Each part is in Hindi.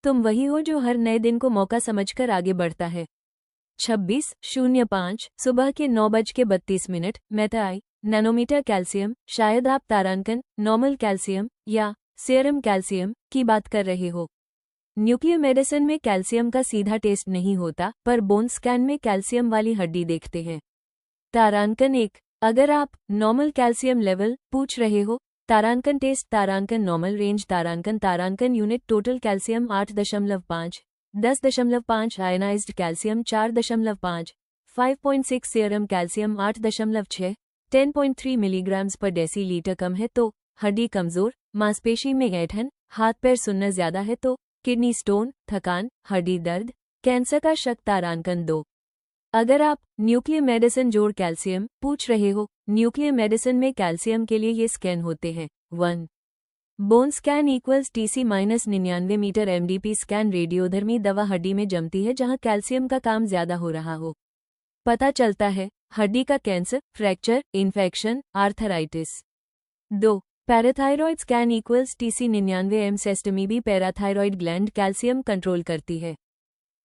तुम वही हो जो हर नए दिन को मौका समझकर आगे बढ़ता है। 26:05 सुबह के 9:32 मेटाई नैनोमीटर कैल्शियम। शायद आप तारांकन, नॉर्मल कैल्शियम या सीरम कैल्शियम की बात कर रहे हो। न्यूक्लियर मेडिसिन में कैल्शियम का सीधा टेस्ट नहीं होता, पर बोन स्कैन में कैल्शियम वाली हड्डी देखते हैं। तारांकन 1। अगर आप नॉर्मल कैल्शियम लेवल पूछ रहे हो, तारांकन टेस्ट, तारांकन नॉर्मल रेंज, तारांकन unit total calcium 8.5, 10.5 ionised calcium 4.5, 5.6 serum calcium 8.6, 10.3 milligrams per decilitre कम है तो हड्डी कमजोर, मांसपेशी में ऐंठन, हाथ पैर सुन्ना ज्यादा है तो किडनी स्टोन, थकान, हड्डी दर्द, कैंसर का शक। तारांकन 2। अगर आप न्यूक्लियर मेडिसिन जोड़ कैल्शियम पूछ रहे हो, न्यूक्लियर मेडिसिन में कैल्शियम के लिए ये स्कैन होते हैं। 1 bone scan equals TC-99 metre MDP scan. रेडियोधर्मी दवा हड्डी में जमती है जहां कैल्शियम का काम ज्यादा हो रहा हो। पता चलता है हड्डी का cancer, fracture, infection, arthritis. 2 parathyroid scan equals TC-99 सेस्टमी भी पैराथायरॉयड ग्लैंड कैल्शियम कंट्रोल करती है।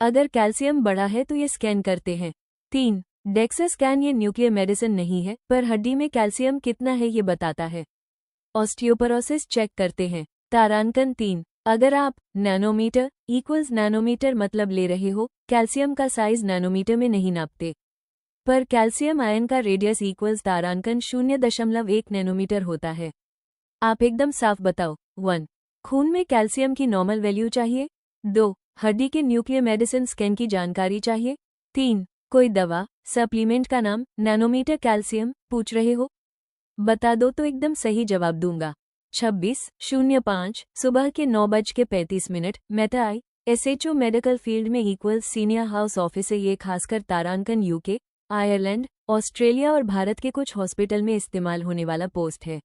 अगर कैल्शियम बढ़ा है तो ये स्कैन करते हैं। 3 डेक्सा स्कैन। ये न्यूक्लियर मेडिसिन नहीं है, पर हड्डी में कैल्शियम कितना है ये बताता है। ऑस्टियोपोरोसिस चेक करते हैं। तारांकन 3। अगर आप नैनोमीटर इक्वल्स नैनोमीटर मतलब ले रहे हो, कैल्शियम का साइज नैनोमीटर में नहीं नापते, पर कैल्शियम आयन का रेडियस इक्वल्स तारांकन 0.1 नैनोमीटर होता है। आप एकदम साफ बताओ। 1 खून में कैल्शियम की नॉर्मल वैल्यू चाहिए। 2 हड्डी के न्यूक्लियर मेडिसिन स्कैन की जानकारी चाहिए। 3 कोई दवा, सप्लीमेंट का नाम, नैनोमीटर कैल्शियम पूछ रहे हो, बता दो तो एकदम सही जवाब दूंगा। 26:05 सुबह के 9:35 मेटाई SHO मेडिकल फील्ड में इक्वल सीनियर हाउस ऑफिसर। ये खासकर तारांकन UK, आयरलैंड, ऑस्ट्रेलिया और भारत के कुछ हॉस्पिटल में इस्तेमाल होने वाला पोस्ट है।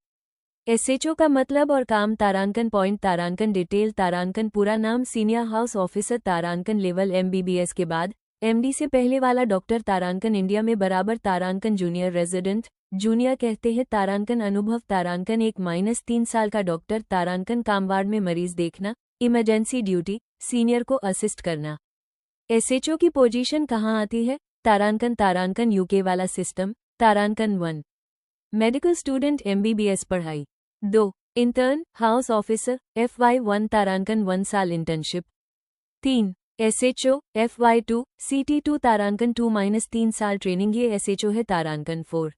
SHO का मतलब और काम, तारांकन पॉइंट, तारांकन डिटेल, तारांकन पूरा नाम, सीनियर हाउस ऑफिसर, तारांकन लेवल MBBS के बाद MD से पहले वाला डॉक्टर, तारांकन इंडिया में बराबर, तारांकन जूनियर रेजिडेंट, जूनियर कहते हैं, तारांकन अनुभव, तारांकन 1-3 साल का डॉक्टर, तारांकन काम वार्ड में मरीज देखना, इमरजेंसी ड्यूटी, सीनियर को असिस्ट करना। SHO की पोजीशन कहाँ आती है? तारांकन UK वाला सिस्टम। तारांकन 1 मेडिकल स्टूडेंट MBBS पढ़ाई। 2 इंटर्न हाउस ऑफिसर FY1 तारांकन 1 साल इंटर्नशिप। 3 SHO FY2 CT2 तारांकन 2-3 साल ट्रेनिंग। ये SHO है। तारांकन 4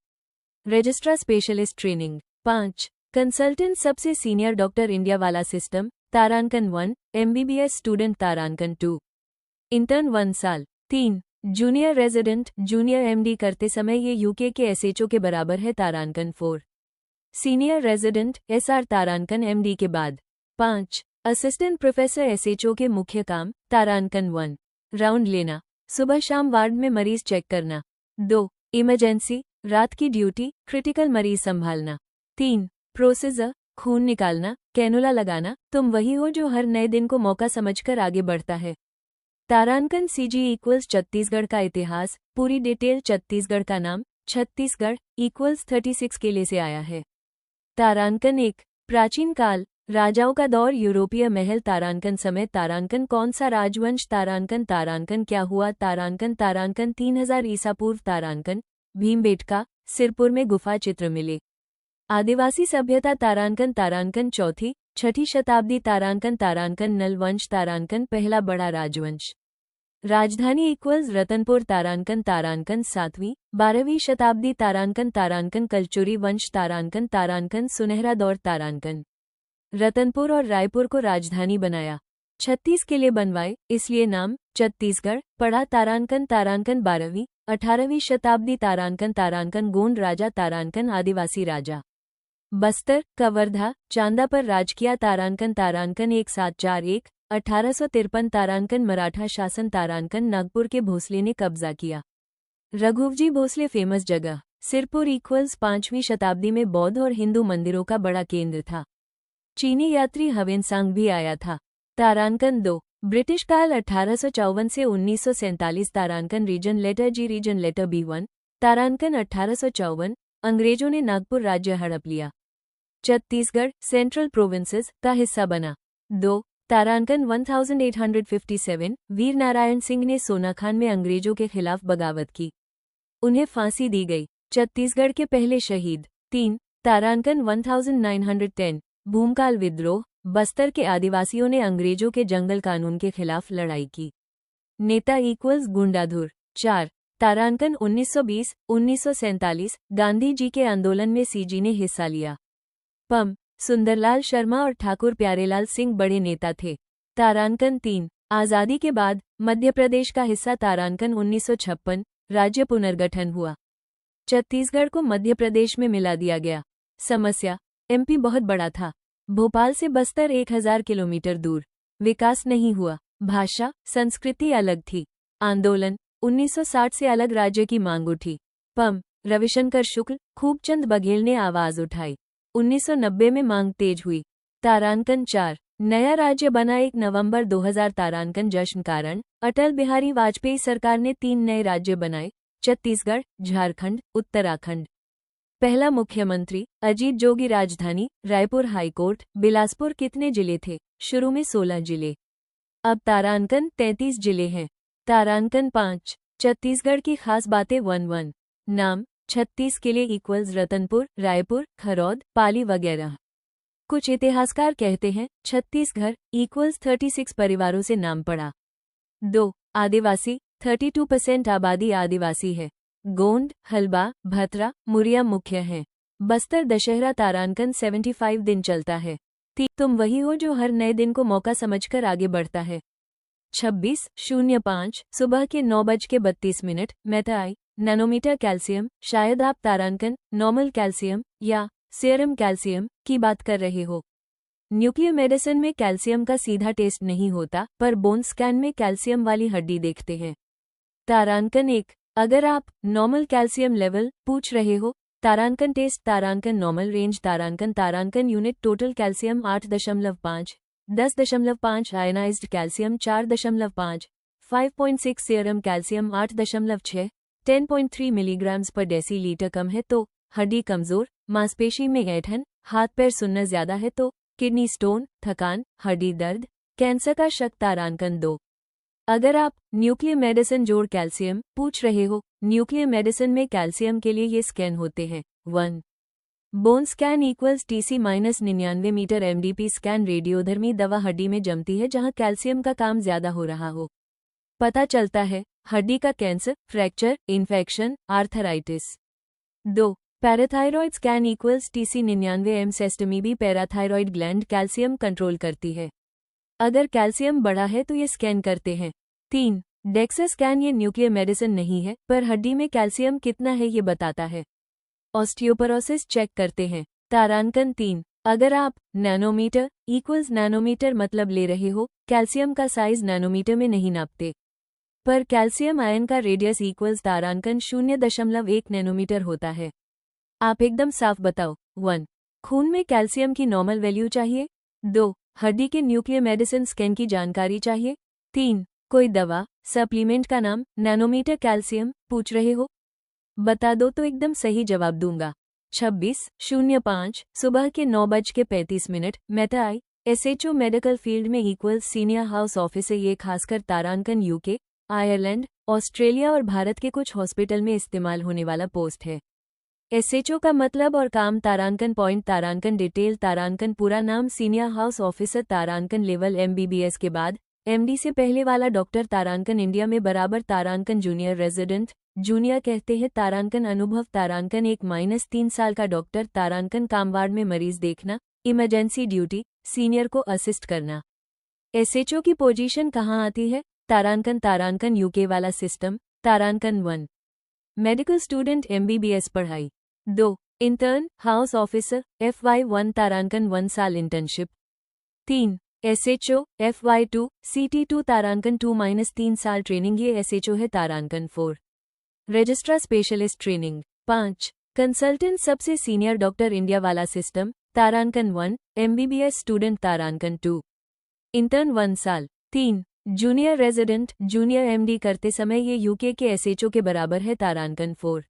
रजिस्ट्रार स्पेशलिस्ट ट्रेनिंग। 5 कंसल्टेंट सबसे सीनियर डॉक्टर इंडिया वाला सिस्टम। तारांकन 1 MBBS स्टूडेंट। तारांकन 2 इंटर्न 1 साल। 3 जूनियर रेजिडेंट, जूनियर MD करते समय ये UK के SHO के बराबर है। तारांकन 4 सीनियर रेजिडेंट SR तारांकन MD के बाद। 5 असिस्टेंट प्रोफेसर SHO के मुख्य काम। तारांकन 1 राउंड लेना, सुबह शाम वार्ड में मरीज चेक करना। 2 इमरजेंसी, रात की ड्यूटी, क्रिटिकल मरीज संभालना। 3 प्रोसीजर, खून निकालना, कैनुला लगाना। तुम वही हो जो हर नए दिन को मौका समझकर आगे बढ़ता है। तारांकन CG इक्वल्स छत्तीसगढ़ का इतिहास, पूरी डिटेल, छत्तीसगढ़ का नाम, छत्तीसगढ़ इक्वल्स 36 किले से आया है। तारांकन 1 प्राचीन काल, राजाओं का दौर, यूरोपीय महल। तारांकन समय, तारांकन कौन सा राजवंश, तारांकन क्या हुआ, तारांकन 3000 ईसा पूर्व। तारांकन भीमबेटका, सिरपुर में गुफा चित्र मिले। आदिवासी सभ्यता। तारांकन चौथी छठी शताब्दी। तारांकन नल वंश। तारांकन पहला बड़ा राजवंश। राजधानी इक्वल्स रतनपुर। तारांकन 7वीं 12वीं शताब्दी। तारांकन कलचुरी वंश। तारांकन सुनहरा दौर। तारांकन रतनपुर और रायपुर को राजधानी बनाया। 36 किले बनवाए, इसलिए नाम छत्तीसगढ़ पड़ा। तारांकन 12वीं 18वीं शताब्दी। तारांकन गोंड राजा। तारांकन आदिवासी राजा। बस्तर, कवर्धा, चांदा पर राज किया। तारांकन 1741 1853। तारांकन मराठा शासन। तारांकन नागपुर के भोसले ने कब्जा किया। रघुवजी भोसले फेमस जगह। सिरपुर इक्वल्स 5वीं शताब्दी में बौद्ध और हिंदू मंदिरों का बड़ा केंद्र था। चीनी यात्री हवेनसांग भी आया था। तारांकन 2 ब्रिटिश काल 1854 से 1947। तारांकन region letter G region letter B1। तारांकन 1854 अंग्रेजों ने नागपुर राज्य हड़प लिया। छत्तीसगढ़ सेंट्रल प्रोविंसेस का हिस्सा बना। 2 तारांकन 1857 वीर नारायण सिंह ने सोनाखान में अंग्रेजों के खिलाफ बगावत की, उन्हें फांसी दी गई। छत्तीसगढ़ के पहले शहीद। 3 तारांकन 1910 भूमकाल विद्रोह, बस्तर के आदिवासियों ने अंग्रेजों के जंगल कानून के खिलाफ लड़ाई की। नेता इक्वल्स गुंडाधुर। 4 तारांकन 1920 1947 गांधी जी के आंदोलन में सीजी ने हिस्सा लिया। पम सुंदरलाल शर्मा और ठाकुर प्यारेलाल सिंह बड़े नेता थे। तारांकन 3 आज़ादी के बाद मध्य प्रदेश का हिस्सा तारांकन 1956 राज्य पुनर्गठन हुआ। छत्तीसगढ़ को मध्य प्रदेश में मिला दिया गया। समस्या, एमपी बहुत बड़ा था, भोपाल से बस्तर 1000 किलोमीटर दूर, विकास नहीं हुआ, भाषा संस्कृति अलग थी। आंदोलन 1960 से अलग राज्य की मांग उठी। पम रविशंकर शुक्ल, खूबचंद बघेल ने आवाज उठाई। 1990 में मांग तेज हुई। तारांकन 4 नया राज्य बना 1 नवंबर 2000 तारांकन जश्न कारण अटल बिहारी वाजपेयी सरकार ने 3 नए राज्य बनाए, छत्तीसगढ़, झारखंड, उत्तराखंड। पहला मुख्यमंत्री अजीत जोगी। राजधानी रायपुर। हाईकोर्ट बिलासपुर। कितने जिले थे? शुरू में 16 जिले, अब तारांकन 33 जिले हैं। तारांकन 5 छत्तीसगढ़ की खास बातें 1 नाम 36 किले इक्वल्स रतनपुर, रायपुर, खरौद, पाली वगैरह। कुछ इतिहासकार कहते हैं छत्तीसगढ़ इक्वल्स 36 परिवारों से नाम पड़ा। 2 आदिवासी 32% आबादी आदिवासी है। गोंड, हल्बा, भतरा, मुरिया मुख्य हैं। बस्तर दशहरा तारांकन 75 दिन चलता है। तुम वही हो जो हर नए दिन को मौका समझकर आगे बढ़ता है। 26:05 सुबह के 9:32 मेथाई नैनोमीटर कैल्शियम। शायद आप तारांकन नॉर्मल कैल्शियम या सीरम कैल्शियम की बात कर रहे हो। न्यूक्लियर मेडिसिन में कैल्शियम का सीधा टेस्ट नहीं होता, पर बोन स्कैन में कैल्शियम वाली हड्डी देखते हैं। तारांकन 1 अगर आप नॉर्मल कैल्शियम लेवल पूछ रहे हो, तारांकन टेस्ट, तारांकन नॉर्मल रेंज, तारांकन unit total calcium 8.5 10.5 ionised calcium 4.5 5.6 serum calcium 8.6 10.3 milligrams per decilitre कम है तो हड्डी कमजोर, मांसपेशी में ऐंठन, हाथ पैर सुन्ना ज्यादा है तो किडनी स्टोन, थकान, हड्डी दर्द, कैंसर का शक। तारांकन 2 अगर आप न्यूक्लियर मेडिसिन जोड़ कैल्शियम पूछ रहे हो, न्यूक्लियर मेडिसिन में कैल्शियम के लिए ये स्कैन होते हैं। 1 bone scan equals TC-99 metre MDP scan रेडियोधर्मी दवा हड्डी में जमती है जहां कैल्शियम का काम ज्यादा हो रहा हो। पता चलता है हड्डी का cancer, fracture, infection, arthritis. 2 parathyroid scan equals TC-99 सेस्टमी भी पैराथायरॉयड ग्लैंड कैल्शियम कंट्रोल करती है। अगर कैल्शियम बढ़ा है तो ये स्कैन करते हैं। 3 डेक्सा स्कैन ये न्यूक्लियर मेडिसिन नहीं है, पर हड्डी में कैल्शियम कितना है ये बताता है। ऑस्टियोपोरोसिस चेक करते हैं। तारांकन 3 अगर आप नैनोमीटर इक्वल्स नैनोमीटर मतलब ले रहे हो, कैल्शियम का साइज नैनोमीटर में नहीं नापते, पर कैल्शियम आयन का रेडियस इक्वल्स तारांकन 0.1 नैनोमीटर होता है। आप एकदम साफ बताओ। 1 खून में कैल्शियम की नॉर्मल वैल्यू चाहिए। 2 हड्डी के न्यूक्लियर मेडिसिन स्कैन की जानकारी चाहिए। 3 कोई दवा सप्लीमेंट का नाम नैनोमीटर कैल्शियम पूछ रहे हो, बता दो तो एकदम सही जवाब दूंगा। 26:05 सुबह के 9:35 मेथाई SHO मेडिकल फील्ड में इक्वल सीनियर हाउस ऑफिसर। ये खासकर तारांकन UK, आयरलैंड, ऑस्ट्रेलिया और भारत के कुछ हॉस्पिटल में इस्तेमाल होने वाला पोस्ट है। SHO का मतलब और काम तारांकन पॉइंट, तारांकन डिटेल, तारांकन पूरा नाम सीनियर हाउस ऑफिसर, तारांकन लेवल MBBS के बाद MD से पहले वाला डॉक्टर, तारांकन इंडिया में बराबर, तारांकन जूनियर रेजिडेंट, जूनियर कहते हैं, तारांकन अनुभव, तारांकन 1-3 साल का डॉक्टर, तारांकन काम वार्ड में मरीज देखना, इमरजेंसी ड्यूटी, सीनियर को असिस्ट करना। SHO की पोजीशन कहाँ आती है? तारांकन UK वाला सिस्टम। तारांकन 1 मेडिकल स्टूडेंट MBBS पढ़ाई। 2 इंटर्न हाउस ऑफिसर FY1 तारांकन 1 साल इंटर्नशिप। 3 SHO FY2 CT2 तारांकन 2-3 साल ट्रेनिंग। ये SHO है। तारांकन 4 रजिस्ट्रार स्पेशलिस्ट ट्रेनिंग। 5 कंसल्टेंट सबसे सीनियर डॉक्टर इंडिया वाला सिस्टम। तारांकन 1 MBBS स्टूडेंट। तारांकन 2 इंटर्न 1 साल। 3 जूनियर रेजिडेंट जूनियर MD करते समय ये UK के SHO के बराबर है। तारांकन 4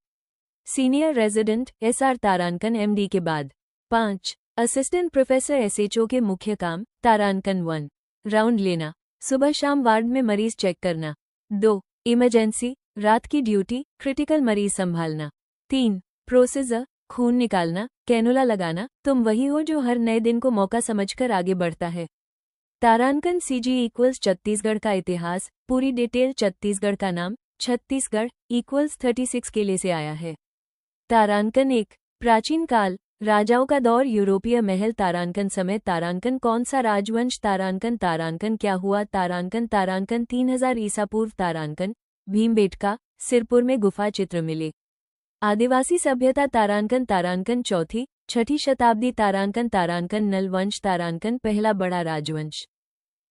सीनियर रेजिडेंट SR तारांकन MD के बाद। 5 असिस्टेंट प्रोफेसर SHO के मुख्य काम। तारांकन 1 राउंड लेना, सुबह शाम वार्ड में मरीज चेक करना। 2 इमरजेंसी, रात की ड्यूटी, क्रिटिकल मरीज संभालना। 3 प्रोसीजर, खून निकालना, कैनुला लगाना। तुम वही हो जो हर नए दिन को मौका समझकर आगे बढ़ता है। तारांकन सीजी इक्वल्स छत्तीसगढ़ का इतिहास, पूरी डिटेल छत्तीसगढ़ का नाम, छत्तीसगढ़ इक्वल्स 36 किले से आया है। तारांकन 1 प्राचीन काल, राजाओं का दौर, यूरोपीय महल। तारांकन समय, तारांकन कौन सा राजवंश? तारांकन, तारांकन क्या हुआ? तारांकन, तारांकन 3000 ईसा पूर्व। तारांकन भीमबेटका, सिरपुर में गुफा चित्र मिले। आदिवासी सभ्यता, तारांकन, तारांकन छठी शताब्दी। तारांकन, तारांकन नल वंश। तारांकन पहला बड़ा राजवंश।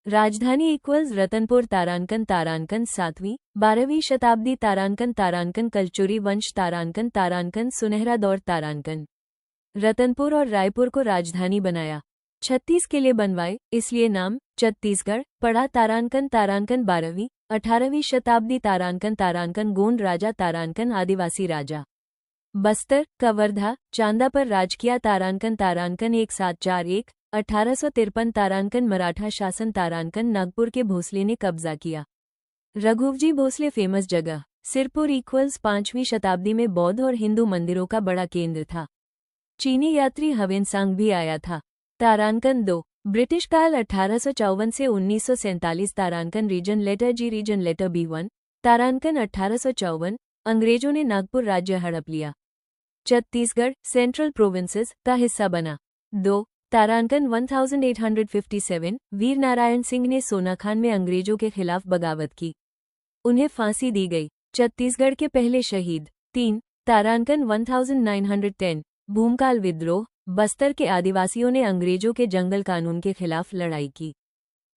राजधानी इक्वल्स रतनपुर। तारांकन, तारांकन 7वीं 12वीं शताब्दी। तारांकन, तारांकन कलचुरी वंश। तारांकन, तारांकन सुनहरा दौर। तारांकन रतनपुर और रायपुर को राजधानी बनाया। 36 किले बनवाए, इसलिए नाम छत्तीसगढ़ पड़ा। तारांकन, तारांकन 12वीं 18वीं शताब्दी। तारांकन, तारांकन गोंड राजा। तारांकन आदिवासी राजा। बस्तर, कवर्धा, चांदा पर राज किया। तारांकन, तारांकन 1741 1853। तारांकन मराठा शासन। तारांकन नागपुर के भोसले ने कब्जा किया। रघुवजी भोसले फेमस जगह, सिरपुर इक्वल्स 5वीं शताब्दी में बौद्ध और हिंदू मंदिरों का बड़ा केंद्र था। चीनी यात्री हवेनसांग भी आया था। तारांकन 2 ब्रिटिश काल 1854 से 1947। तारांकन रीजन लेटर जी, रीजन लेटर B1। तारांकन 1854 अंग्रेजों ने नागपुर राज्य हड़प लिया। छत्तीसगढ़ सेंट्रल प्रोविंसेस का हिस्सा बना। 2 तारांकन 1857 वीर नारायण सिंह ने सोनाखान में अंग्रेजों के खिलाफ बगावत की, उन्हें फांसी दी गई। छत्तीसगढ़ के पहले शहीद। 3 तारांकन 1910 भूमकाल विद्रोह, बस्तर के आदिवासियों ने अंग्रेजों के जंगल कानून के खिलाफ लड़ाई की।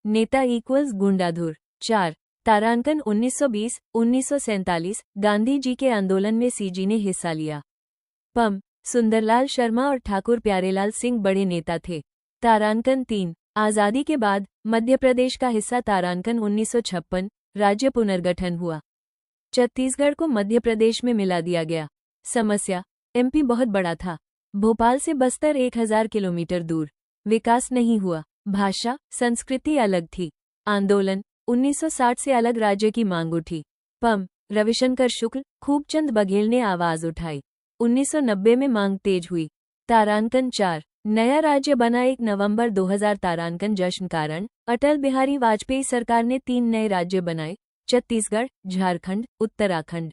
नेता इक्वल्स गुंडाधुर। 4 तारांकन 1920 1947 गांधी जी के आंदोलन में सीजी ने हिस्सा लिया। पम सुंदरलाल शर्मा और ठाकुर प्यारेलाल सिंह बड़े नेता थे। तारांकन 3 आज़ादी के बाद मध्य प्रदेश का हिस्सा। तारांकन 1956 राज्य पुनर्गठन हुआ, छत्तीसगढ़ को मध्य प्रदेश में मिला दिया गया। समस्या, एमपी बहुत बड़ा था, भोपाल से बस्तर 1000 किलोमीटर दूर, विकास नहीं हुआ। भाषा संस्कृति अलग थी। आंदोलन 1960 से अलग राज्य की मांग उठी। पम रविशंकर शुक्ल, खूबचंद बघेल ने आवाज उठाई। 1990 में मांग तेज हुई। तारांकन 4 नया राज्य बना 1 नवंबर 2000। तारांकन जश्न कारण, अटल बिहारी वाजपेयी सरकार ने 3 नए राज्य बनाए, छत्तीसगढ़, झारखंड, उत्तराखंड।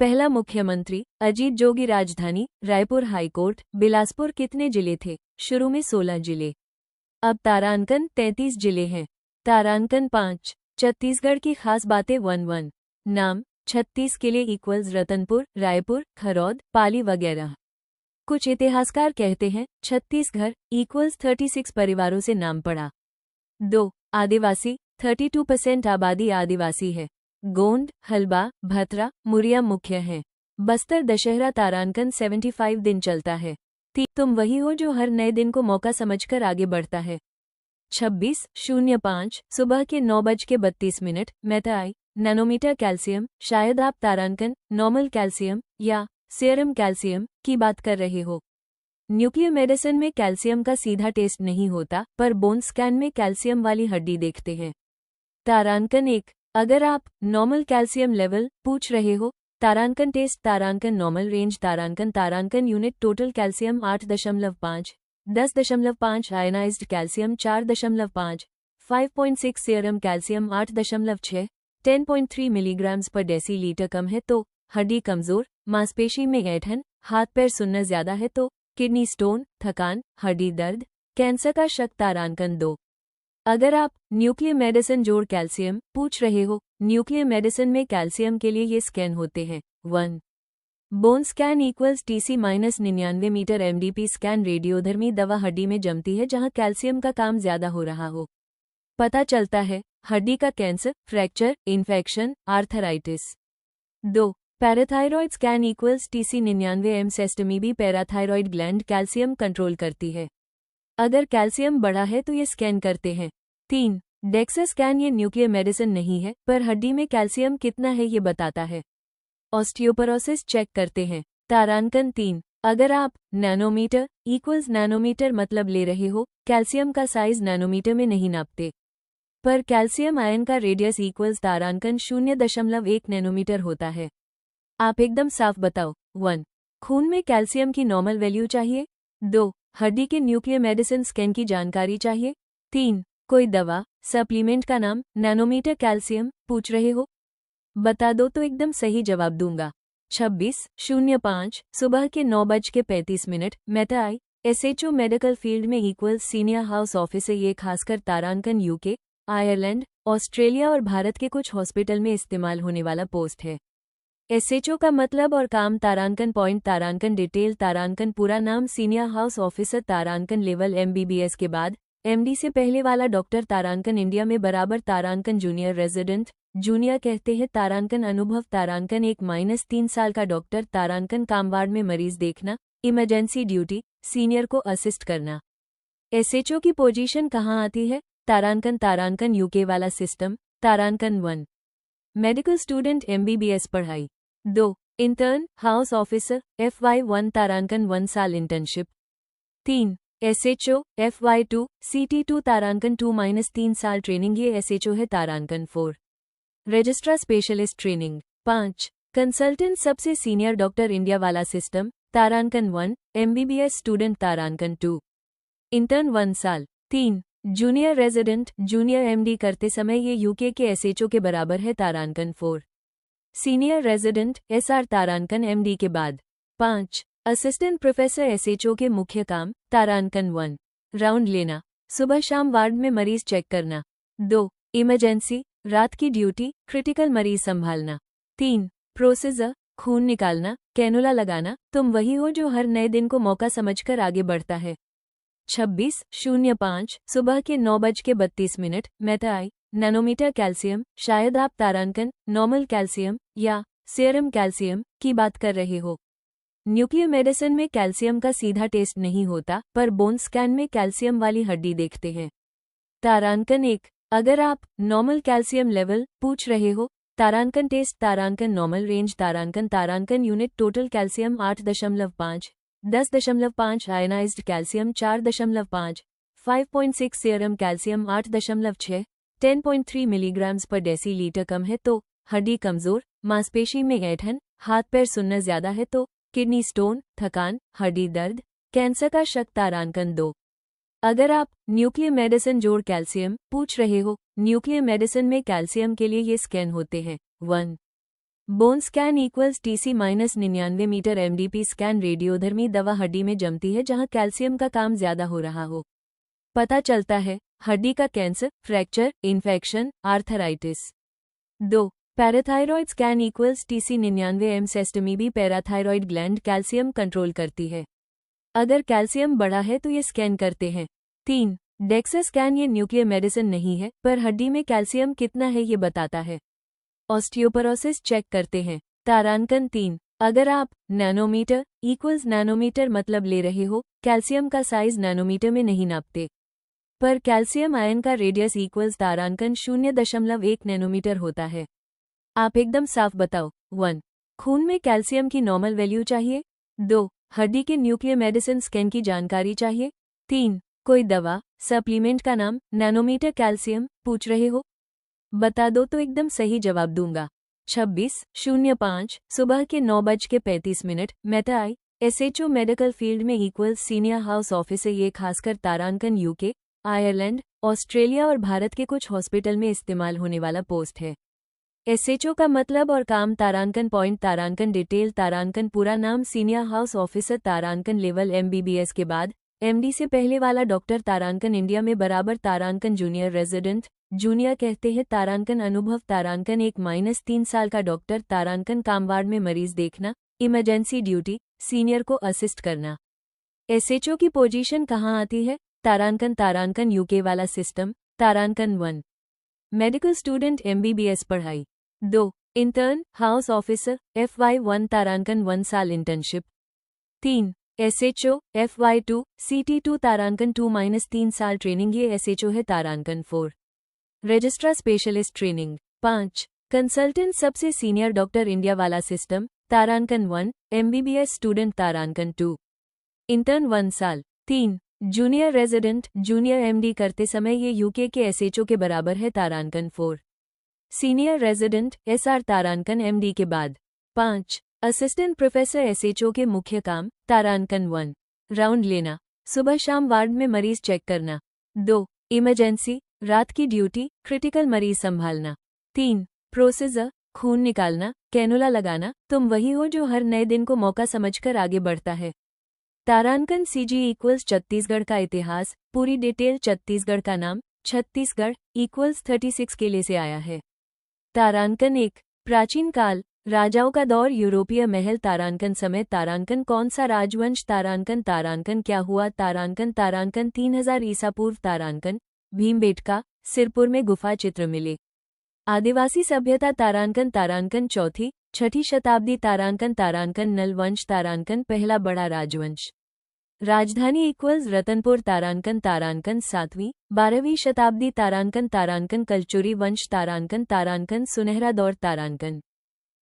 पहला मुख्यमंत्री अजीत जोगी। राजधानी रायपुर। हाईकोर्ट बिलासपुर। कितने जिले थे? शुरू में 16 जिले, अब तारांकन 33 जिले हैं। तारांकन 5 छत्तीसगढ़ की खास बातें 1 नाम 36 किले इक्वल्स रतनपुर, रायपुर, खरौद, पाली वगैरह। कुछ इतिहासकार कहते हैं छत्तीसगढ़ इक्वल्स 36 परिवारों से नाम पड़ा। 2 आदिवासी 32% आबादी आदिवासी है। गोंड, हल्बा, भतरा, मुरिया मुख्य हैं। बस्तर दशहरा तारांकन 75 दिन चलता है। तुम वही हो जो हर नए दिन को मौका समझकर आगे बढ़ता है। 26:05 सुबह के 9:32 मेटाई नैनोमीटर कैल्शियम। शायद आप तारांकन नॉर्मल कैल्शियम या सीरम कैल्शियम की बात कर रहे हो। न्यूक्लियर मेडिसिन में कैल्शियम का सीधा टेस्ट नहीं होता, पर बोन स्कैन में कैल्शियम वाली हड्डी देखते हैं। तारांकन 1 अगर आप नॉर्मल कैल्शियम लेवल पूछ रहे हो, तारांकन टेस्ट। तारांकन नॉर्मल रेंज। तारांकन unit total calcium 8.5 10.5 ionised calcium 4.5 5.6 serum calcium 8.6 10.3 milligrams per decilitre कम है तो हड्डी कमजोर, मांसपेशी में ऐंठन, हाथ पैर सुन्ना ज्यादा है तो किडनी स्टोन, थकान, हड्डी दर्द, कैंसर का शक। तारांकन 2 अगर आप न्यूक्लियर मेडिसिन जोड़ कैल्शियम पूछ रहे हो, न्यूक्लियर मेडिसिन में कैल्शियम के लिए ये स्कैन होते हैं। 1 bone scan equals TC-99 metre MDP scan. रेडियोधर्मी दवा हड्डी में जमती है जहां कैल्शियम का काम ज्यादा हो रहा हो, पता चलता है हड्डी का cancer, fracture, infection, arthritis. 2 parathyroid scan equals TC-99 सेस्टमी भी पैराथायरॉयड ग्लैंड कैल्शियम कंट्रोल करती है, अगर कैल्शियम बढ़ा है तो ये स्कैन करते हैं। 3 डेक्सा स्कैन ये न्यूक्लियर मेडिसिन नहीं है, पर हड्डी में कैल्शियम कितना है ये बताता है। ऑस्टियोपोरोसिस चेक करते हैं। तारांकन 3 अगर आप नैनोमीटर इक्वल्स नैनोमीटर मतलब ले रहे हो, कैल्शियम का साइज नैनोमीटर में नहीं नापते। पर कैल्शियम आयन का रेडियस इक्वल्स तारांकन 0.1 नैनोमीटर होता है। आप एकदम साफ बताओ। 1. खून में कैल्शियम की नॉर्मल वैल्यू चाहिए। 2. हड्डी के न्यूक्लियर मेडिसिन स्कैन की जानकारी चाहिए। 3. कोई दवा सप्लीमेंट का नाम नैनोमीटर कैल्शियम पूछ रहे हो। बता दो तो एकदम सही जवाब दूंगा। 26:05 सुबह के 9:35 मेटा आई SHO मेडिकल फील्ड में इक्वल सीनियर हाउस ऑफिसर। ये खासकर तारांकन यूके, आयरलैंड, ऑस्ट्रेलिया और भारत के कुछ हॉस्पिटल में इस्तेमाल होने वाला पोस्ट है। SHO का मतलब और काम तारांकन पॉइंट तारांकन डिटेल तारांकन पूरा नाम सीनियर हाउस ऑफिसर तारांकन लेवल MBBS के बाद MD से पहले वाला डॉक्टर तारांकन इंडिया में बराबर तारांकन जूनियर रेजिडेंट जूनियर कहते हैं तारांकन अनुभव तारांकन 1-3 साल का डॉक्टर तारांकन काम वार्ड में मरीज देखना इमरजेंसी ड्यूटी सीनियर को असिस्ट करना। SHO की पोजीशन कहाँ आती है। तारांकन तारांकन यूके वाला सिस्टम तारांकन 1 मेडिकल स्टूडेंट MBBS पढ़ाई। 2. इंटर्न हाउस ऑफिसर FY1 तारांकन 1 साल इंटर्नशिप। 3. SHO FY2 CT2 तारांकन 2-3 साल ट्रेनिंग। ये SHO है तारांकन 4 रजिस्ट्रार स्पेशलिस्ट ट्रेनिंग। 5. कंसल्टेंट सबसे सीनियर डॉक्टर इंडिया वाला सिस्टम तारांकन 1 MBBS स्टूडेंट तारांकन 2 इंटर्न 1 साल। 3. जूनियर रेजिडेंट जूनियर MD करते समय ये यूके के SHO के बराबर है तारांकन 4 सीनियर रेजिडेंट SR तारांकन MD के बाद। 5. असिस्टेंट प्रोफेसर SHO के मुख्य काम तारांकन 1 राउंड लेना सुबह शाम वार्ड में मरीज चेक करना। 2. इमरजेंसी रात की ड्यूटी क्रिटिकल मरीज संभालना। 3. प्रोसीजर खून निकालना कैनुला लगाना तुम वही हो जो हर नए दिन को मौका समझकर आगे बढ़ता है। 26:05 सुबह के 9:32 मेटा आई नैनोमीटर कैल्शियम। शायद आप तारांकन नॉर्मल कैल्शियम या सीरम कैल्शियम की बात कर रहे हो। न्यूक्लियर मेडिसिन में कैल्शियम का सीधा टेस्ट नहीं होता पर बोन स्कैन में कैल्शियम वाली हड्डी देखते हैं। तारांकन 1 अगर आप नॉर्मल कैल्शियम लेवल पूछ रहे हो तारांकन टेस्ट तारांकन नॉर्मल रेंज तारांकन तारांकन unit total calcium 8.5 10.5 ionised calcium 4.5 5.6 serum calcium 8.6 10.3 milligrams per decilitre कम है तो हड्डी कमजोर मांसपेशी में ऐंठन हाथ पैर सुन्ना ज्यादा है तो किडनी स्टोन थकान हड्डी दर्द कैंसर का शक तारांकन 2 अगर आप न्यूक्लियर मेडिसिन जोड़ कैल्शियम पूछ रहे हो न्यूक्लियर मेडिसिन में कैल्शियम के लिए ये स्कैन होते हैं। 1. Bone scan equals TC-99 metre MDP scan रेडियोधर्मी दवा हड्डी में जमती है जहां कैल्शियम का काम ज्यादा हो रहा हो। पता चलता है हड्डी का cancer fracture infection arthritis. 2. Parathyroid scan equals TC-99 सेस्टमी भी पैराथायरॉयड ग्लैंड कैल्शियम कंट्रोल करती है। अगर कैल्शियम बढ़ा है तो ये स्कैन करते हैं। 3. डेक्सा स्कैन ये न्यूक्लियर मेडिसिन नहीं है पर हड्डी में कैल्शियम कितना है ये बताता है। ऑस्टियोपोरोसिस चेक करते हैं। तारांकन 3 अगर आप नैनोमीटर इक्वल्स नैनोमीटर मतलब ले रहे हो कैल्शियम का साइज नैनोमीटर में नहीं नापते पर कैल्शियम आयन का रेडियस इक्वल्स तारांकन 0.1 नैनोमीटर होता है। आप एकदम साफ बताओ। 1. खून में कैल्शियम की नॉर्मल वैल्यू चाहिए। 2. हड्डी के न्यूक्लियर मेडिसिन स्कैन की जानकारी चाहिए। 3. कोई दवा सप्लीमेंट का नाम नैनोमीटर कैल्शियम पूछ रहे हो। बता दो तो एकदम सही जवाब दूंगा। 26:05 सुबह के 9:35 मेटा आई SHO मेडिकल फील्ड में इक्वल सीनियर हाउस ऑफिसर। ये खासकर तारांकन यूके, आयरलैंड, ऑस्ट्रेलिया और भारत के कुछ हॉस्पिटल में इस्तेमाल होने वाला पोस्ट है। SHO का मतलब और काम तारांकन पॉइंट तारांकन डिटेल तारांकन पूरा नाम सीनियर हाउस ऑफिसर तारांकन लेवल MBBS के बाद MD से पहले वाला डॉक्टर तारांकन इंडिया में बराबर तारांकन जूनियर रेजिडेंट जूनियर कहते हैं तारांकन अनुभव तारांकन 1-3 साल का डॉक्टर तारांकन काम वार्ड में मरीज देखना इमरजेंसी ड्यूटी सीनियर को असिस्ट करना। SHO की पोजीशन कहाँ आती है। तारांकन तारांकन यूके वाला सिस्टम तारांकन 1 मेडिकल स्टूडेंट MBBS पढ़ाई। 2. इंटर्न हाउस ऑफिसर FY1 तारांकन 1 साल इंटर्नशिप। 3. SHO FY2 CT2 तारांकन 2-3 साल ट्रेनिंग। ये SHO है तारांकन 4 रजिस्ट्रार स्पेशलिस्ट ट्रेनिंग। 5. कंसल्टेंट सबसे सीनियर डॉक्टर इंडिया वाला सिस्टम तारांकन 1 MBBS स्टूडेंट तारांकन 2 इंटर्न 1 साल। 3. जूनियर रेजिडेंट जूनियर एमडी करते समय ये यूके के एसएचओ के बराबर है तारांकन 4। सीनियर रेजिडेंट एसआर तारांकन एमडी के बाद। 5 असिस्टेंट प्रोफेसर एसएचओ के मुख्य काम तारांकन 1 राउंड लेना, सुबह शाम वार्ड में मरीज चेक करना। 2 इमरजेंसी रात की ड्यूटी, क्रिटिकल मरीज संभालना। 3 प्रोसीजर खून निकालना, कैनुला लगाना। तुम वही हो जो हर नए दिन को मौका समझकर आगे बढ़ता है। तारांकन सीजी इक्वल्स छत्तीसगढ़ का इतिहास, पूरी डिटेल छत्तीसगढ़ का नाम, छत्तीसगढ़ इक्वल्स 36 किले से आया है। तारांकन 1 प्राचीन काल, राजाओं का दौर, यूरोपीय महल। तारांकन समय, तारांकन कौन सा राजवंश, तारांकन तारांकन क्या हुआ, तारांकन तारांकन 3000 ईसा पूर्व, तारांकन भीमबेटका, सिरपुर में गुफा चित्र मिले। आदिवासी सभ्यता, तारांकन तारांकन चौथी छठी शताब्दी, तारांकन तारांकन नल वंश, तारांकन पहला बड़ा राजवंश। राजधानी इक्वल्स रतनपुर, तारांकन तारांकन 7वीं 12वीं शताब्दी, तारांकन तारांकन कलचुरी वंश, तारांकन तारांकन सुनहरा दौर, तारांकन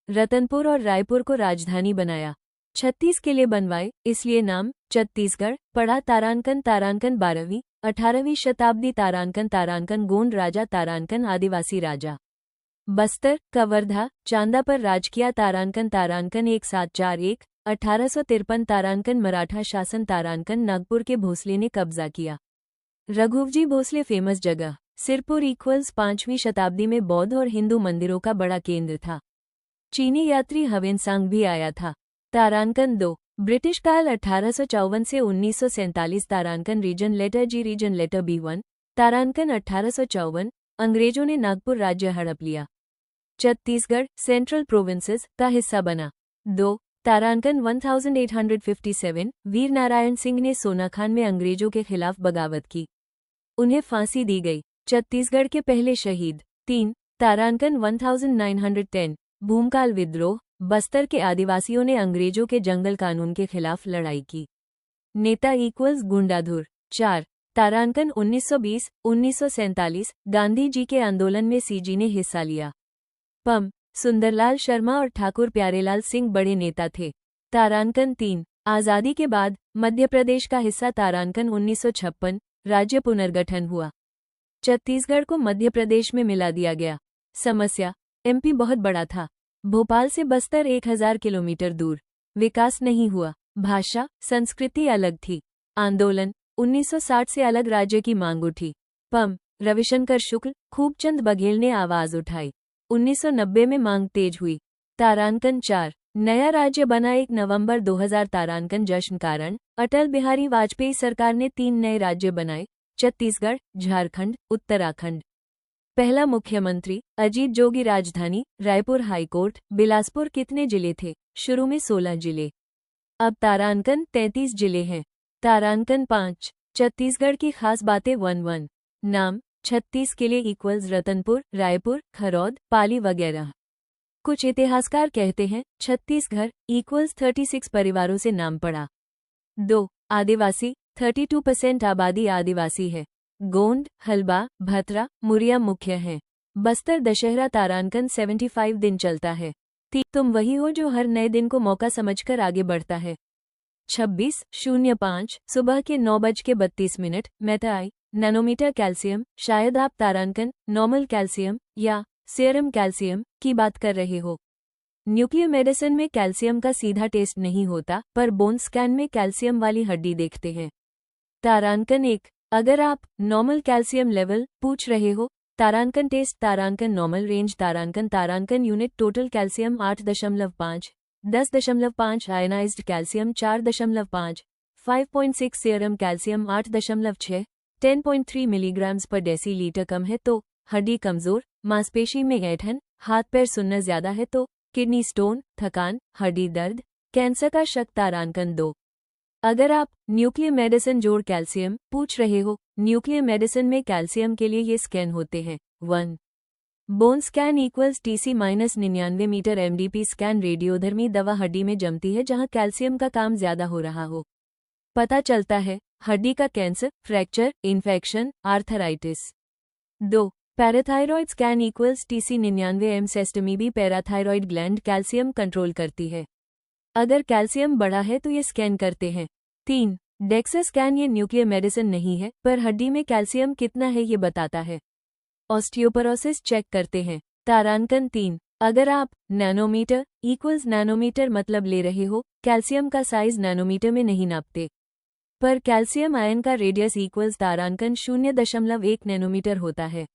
रतनपुर और रायपुर को राजधानी बनाया। 36 किले बनवाए, इसलिए नाम छत्तीसगढ़ पड़ा। तारांकन तारांकन 12वीं 18वीं शताब्दी, तारांकन तारांकन गोंड राजा, तारांकन आदिवासी राजा। बस्तर कवर्धा चांदा पर राज किया, तारांकन तारांकन 1741 1853, तारांकन मराठा शासन, तारांकन नागपुर के भोसले ने कब्जा किया। रघुवजी भोसले फेमस जगह, सिरपुर इक्वल्स 5वीं शताब्दी में बौद्ध और हिंदू मंदिरों का बड़ा केंद्र था। चीनी यात्री हवेनसांग भी आया था। तारांकन 2 ब्रिटिश काल 1854 से 1947, तारांकन रीजन लेटर जी रीजन लेटर B1, तारांकन 1854 अंग्रेजों ने नागपुर राज्य हड़प लिया। छत्तीसगढ़ सेंट्रल प्रोविंसेस का हिस्सा बना। 2 तारांकन 1857 वीर नारायण सिंह ने सोनाखान में अंग्रेजों के खिलाफ बगावत की, उन्हें फांसी दी गई। छत्तीसगढ़ के पहले शहीद। 3 तारांकन 1910 भूमकाल विद्रोह, बस्तर के आदिवासियों ने अंग्रेजों के जंगल कानून के खिलाफ लड़ाई की। नेता इक्वल्स गुंडाधुर। 4 तारांकन 1920 1947 गांधी जी के आंदोलन में सीजी ने हिस्सा लिया। पम सुंदरलाल शर्मा और ठाकुर प्यारेलाल सिंह बड़े नेता थे। तारांकन 3 आज़ादी के बाद मध्य प्रदेश का हिस्सा, तारांकन 1956 राज्य पुनर्गठन हुआ। छत्तीसगढ़ को मध्य प्रदेश में मिला दिया गया। समस्या, एमपी बहुत बड़ा था, भोपाल से बस्तर 1000 किलोमीटर दूर, विकास नहीं हुआ। भाषा संस्कृति अलग थी। आंदोलन 1960 से अलग राज्य की मांग उठी। पम रविशंकर शुक्ल खूबचंद बघेल ने आवाज उठाई। 1990 में मांग तेज हुई। तारांकन 4 नया राज्य बना 1 नवंबर 2000, तारांकन जश्न कारण अटल बिहारी वाजपेयी सरकार ने 3 नए राज्य बनाए, छत्तीसगढ़, झारखंड, उत्तराखंड। पहला मुख्यमंत्री अजीत जोगी, राजधानी रायपुर, हाईकोर्ट बिलासपुर। कितने जिले थे? शुरू में 16 जिले, अब तारांकन 33 जिले हैं। तारांकन 5 छत्तीसगढ़ की खास बातें 1 नाम 36 किले इक्वल्स रतनपुर, रायपुर, खरौद, पाली वगैरह। कुछ इतिहासकार कहते हैं छत्तीसगढ़ इक्वल्स 36 परिवारों से नाम पड़ा। 2 आदिवासी 32% आबादी आदिवासी है। गोंड, हलबा, भतरा, मुरिया मुख्य हैं। बस्तर दशहरा तारांकन 75 दिन चलता है। तुम वही हो जो हर नए दिन को मौका समझकर आगे बढ़ता है। 26:05 सुबह के 9:32 मेटाई नैनोमीटर कैल्शियम, शायद आप तारांकन नॉर्मल कैल्शियम या सीरम कैल्शियम की बात कर रहे हो। न्यूक्लियर मेडिसिन में कैल्शियम का सीधा टेस्ट नहीं होता, पर बोन स्कैन में कैल्शियम वाली हड्डी देखते हैं। तारांकन 1 अगर आप नॉर्मल कैल्शियम लेवल पूछ रहे हो, तारांकन टेस्ट, तारांकन नॉर्मल रेंज, तारांकन तारांकन unit total calcium 8.5 10.5 ionised calcium 4.5 5.6 serum calcium 8.6 10.3 milligrams per decilitre कम है तो हड्डी कमजोर, मांसपेशी में ऐंठन, हाथ पैर सुन्ना ज्यादा है तो किडनी स्टोन, थकान, हड्डी दर्द, कैंसर का शक। तारांकन 2 अगर आप न्यूक्लियर मेडिसिन जोड़ कैल्शियम पूछ रहे हो, न्यूक्लियर मेडिसिन में कैल्शियम के लिए ये स्कैन होते हैं। 1 bone scan equals TC-99 metre MDP scan, रेडियोधर्मी दवा हड्डी में जमती है जहां कैल्शियम का काम ज्यादा हो रहा हो। पता चलता है हड्डी का cancer, fracture, infection, arthritis. 2 parathyroid scan equals TC-99 सेस्टमी भी पैराथायरॉयड ग्लैंड कैल्शियम कंट्रोल करती है। अगर कैल्शियम बढ़ा है तो ये स्कैन करते हैं। 3 डेक्सा स्कैन ये न्यूक्लियर मेडिसिन नहीं है, पर हड्डी में कैल्शियम कितना है ये बताता है। ऑस्टियोपोरोसिस चेक करते हैं। तारांकन 3, अगर आप नैनोमीटर इक्वल्स नैनोमीटर मतलब ले रहे हो, कैल्शियम का साइज नैनोमीटर में नहीं नापते, पर कैल्शियम आयन का रेडियस इक्वल्स तारांकन 0.1 नैनोमीटर होता है।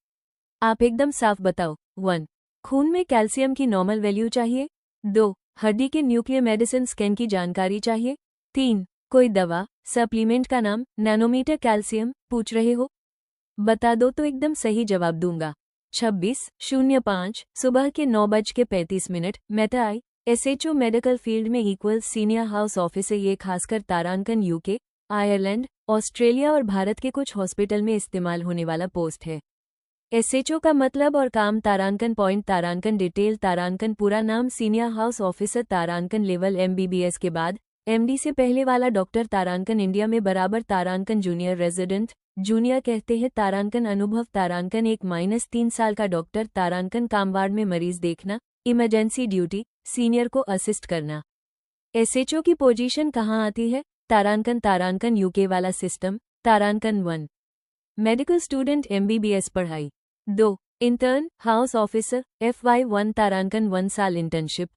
आप एकदम साफ बताओ। 1. खून में कैल्शियम की नॉर्मल वैल्यू चाहिए। 2. हड्डी के न्यूक्लियर मेडिसिन स्कैन की जानकारी चाहिए। 3. कोई दवा सप्लीमेंट का नाम नैनोमीटर कैल्शियम पूछ रहे हो, बता दो तो एकदम सही जवाब दूंगा। 26:05 सुबह के 9:35 मेटा आई SHO मेडिकल फील्ड में इक्वल सीनियर हाउस ऑफिसर। ये खासकर तारांकन UK, आयरलैंड, ऑस्ट्रेलिया और भारत के कुछ हॉस्पिटल में इस्तेमाल होने वाला पोस्ट है। SHO का मतलब और काम तारांकन पॉइंट तारांकन डिटेल तारांकन पूरा नाम सीनियर हाउस ऑफिसर तारांकन लेवल MBBS के बाद MD से पहले वाला डॉक्टर तारांकन इंडिया में बराबर तारांकन जूनियर रेजिडेंट जूनियर कहते हैं। तारांकन अनुभव तारांकन 1-3 साल का डॉक्टर तारांकन काम वार्ड में मरीज देखना, इमरजेंसी ड्यूटी, सीनियर को असिस्ट करना। SHO की पोजीशन कहाँ आती है? तारांकन UK वाला सिस्टम। तारांकन 1 मेडिकल स्टूडेंट MBBS पढ़ाई। 2 इंटर्न हाउस ऑफिसर FY1 तारांकन 1 साल इंटर्नशिप।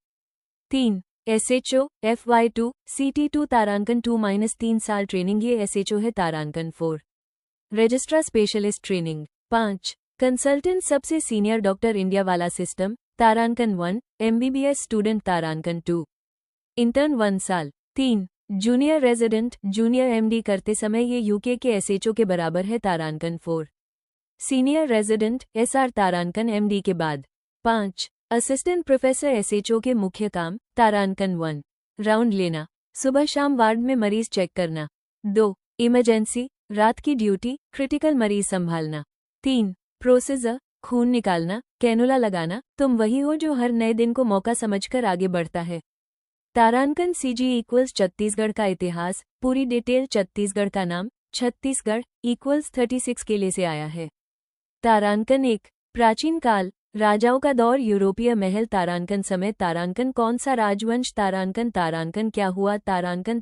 3 SHO FY2 CT2 तारांकन 2-3 साल ट्रेनिंग। ये SHO है। तारांकन 4 रजिस्ट्रार स्पेशलिस्ट ट्रेनिंग। 5 कंसल्टेंट सबसे सीनियर डॉक्टर इंडिया वाला सिस्टम। तारांकन 1 MBBS स्टूडेंट। तारांकन 2 इंटर्न 1 साल। 3 जूनियर रेजिडेंट जूनियर MD करते समय ये UK के SHO के बराबर है। तारांकन 4 सीनियर रेजिडेंट SR तारांकन MD के बाद। 5 असिस्टेंट प्रोफेसर SHO के मुख्य काम। तारांकन 1 राउंड लेना, सुबह शाम वार्ड में मरीज चेक करना। 2 इमरजेंसी रात की ड्यूटी, क्रिटिकल मरीज संभालना। 3 प्रोसीजर खून निकालना, कैनुला लगाना। तुम वही हो जो हर नए दिन को मौका समझकर आगे बढ़ता है। तारांकन CG इक्वल्स छत्तीसगढ़ का इतिहास पूरी डिटेल। छत्तीसगढ़ का नाम छत्तीसगढ़ इक्वल्स 36 किले से आया है। तारांकन 1 प्राचीन काल राजाओं का दौर यूरोपीय महल। तारांकन समय तारांकन कौन सा राजवंश। तारांकन क्या हुआ। तारांकन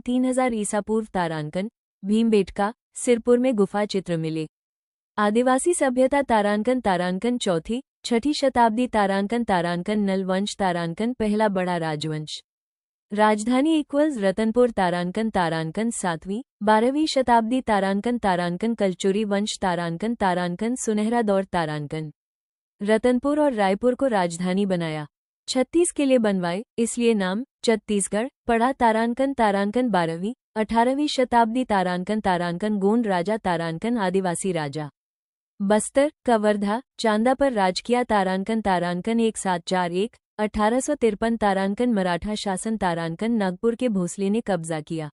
3000 ईसा पूर्व। तारांकन भीमबेटका सिरपुर में गुफा चित्र मिले। आदिवासी सभ्यता। तारांकन चौथी छठी शताब्दी। तारांकन नल वंश। तारांकन पहला बड़ा राजवंश। राजधानी इक्वल्स रतनपुर। तारांकन 7वीं 12वीं शताब्दी। तारांकन कलचुरी वंश। तारांकन सुनहरा दौर। तारांकन रतनपुर और रायपुर को राजधानी बनाया। 36 किले बनवाए, इसलिए नाम छत्तीसगढ़ पड़ा। तारांकन 12वीं 18वीं शताब्दी। तारांकन गोंड राजा। तारांकन आदिवासी राजा। बस्तर कवर्धा चांदा पर राज किया। तारांकन 1741 1853। तारांकन मराठा शासन। तारांकन नागपुर के भोसले ने कब्जा किया।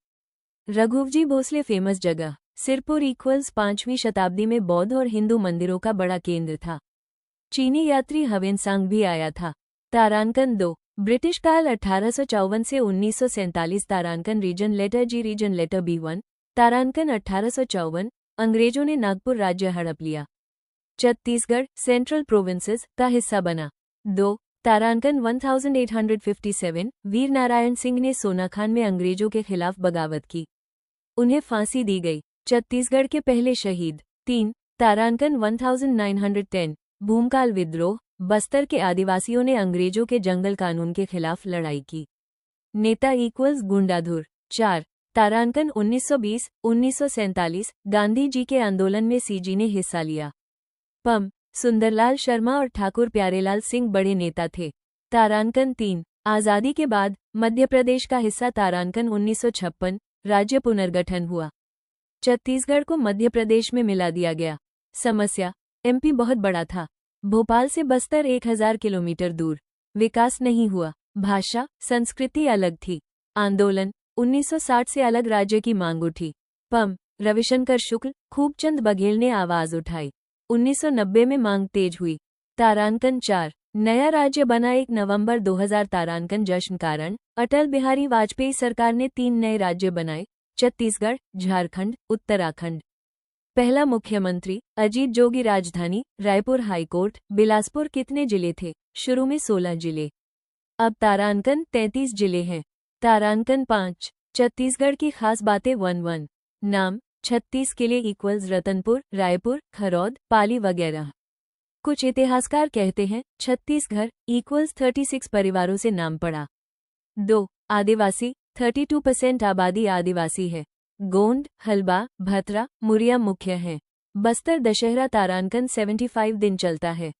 रघुवजी भोसले फेमस जगह सिरपुर इक्वल्स 5वीं शताब्दी में बौद्ध और हिंदू मंदिरों का बड़ा केंद्र था। चीनी यात्री हवेनसांग भी आया था। तारांकन 2 ब्रिटिश काल 1854 से 1947। तारांकन region letter G region letter B1। तारांकन 1854 अंग्रेजों ने नागपुर राज्य हड़प लिया। छत्तीसगढ़ सेंट्रल प्रोविंसेस का हिस्सा बना। 2 तारांकन 1857 वीर नारायण सिंह ने सोनाखान में अंग्रेजों के खिलाफ बगावत की, उन्हें फांसी दी गई। छत्तीसगढ़ के पहले शहीद। 3 तारांकन 1910 भूमकाल विद्रोह। बस्तर के आदिवासियों ने अंग्रेजों के जंगल कानून के खिलाफ लड़ाई की। नेता इक्वल्स गुंडाधुर। 4 तारांकन 1920 1947 गांधी जी के आंदोलन में CG ने हिस्सा लिया। पम सुंदरलाल शर्मा और ठाकुर प्यारेलाल सिंह बड़े नेता थे। तारांकन 3 आज़ादी के बाद मध्य प्रदेश का हिस्सा। तारांकन 1956 राज्य पुनर्गठन हुआ। छत्तीसगढ़ को मध्य प्रदेश में मिला दिया गया। समस्या MP बहुत बड़ा था। भोपाल से बस्तर 1000 किलोमीटर दूर। विकास नहीं हुआ। भाषा संस्कृति अलग थी। आंदोलन 1960 से अलग राज्य की मांग उठी। पम रविशंकर शुक्ल खूबचंद बघेल ने आवाज उठाई। 1990 में मांग तेज हुई। तारांकन 4 नया राज्य बना 1 नवंबर 2000। तारांकन जश्न कारण अटल बिहारी वाजपेयी सरकार ने 3 नए राज्य बनाए, छत्तीसगढ़ झारखंड उत्तराखंड। पहला मुख्यमंत्री अजीत जोगी। राजधानी रायपुर। हाईकोर्ट बिलासपुर। कितने जिले थे? शुरू में 16 जिले, अब तारांकन 33 जिले हैं। तारांकन 5 छत्तीसगढ़ की खास बातें 1-1। नाम: 36 किले इक्वल्स रतनपुर, रायपुर, खरौद, पाली वगैरह। कुछ इतिहासकार कहते हैं 36 घर इक्वल्स 36 परिवारों से नाम पड़ा। 2. आदिवासी: 32% आबादी आदिवासी है। गोंड, हलबा, भतरा, मुरिया मुख्य हैं। बस्तर दशहरा तारांकन 75 दिन चलता है।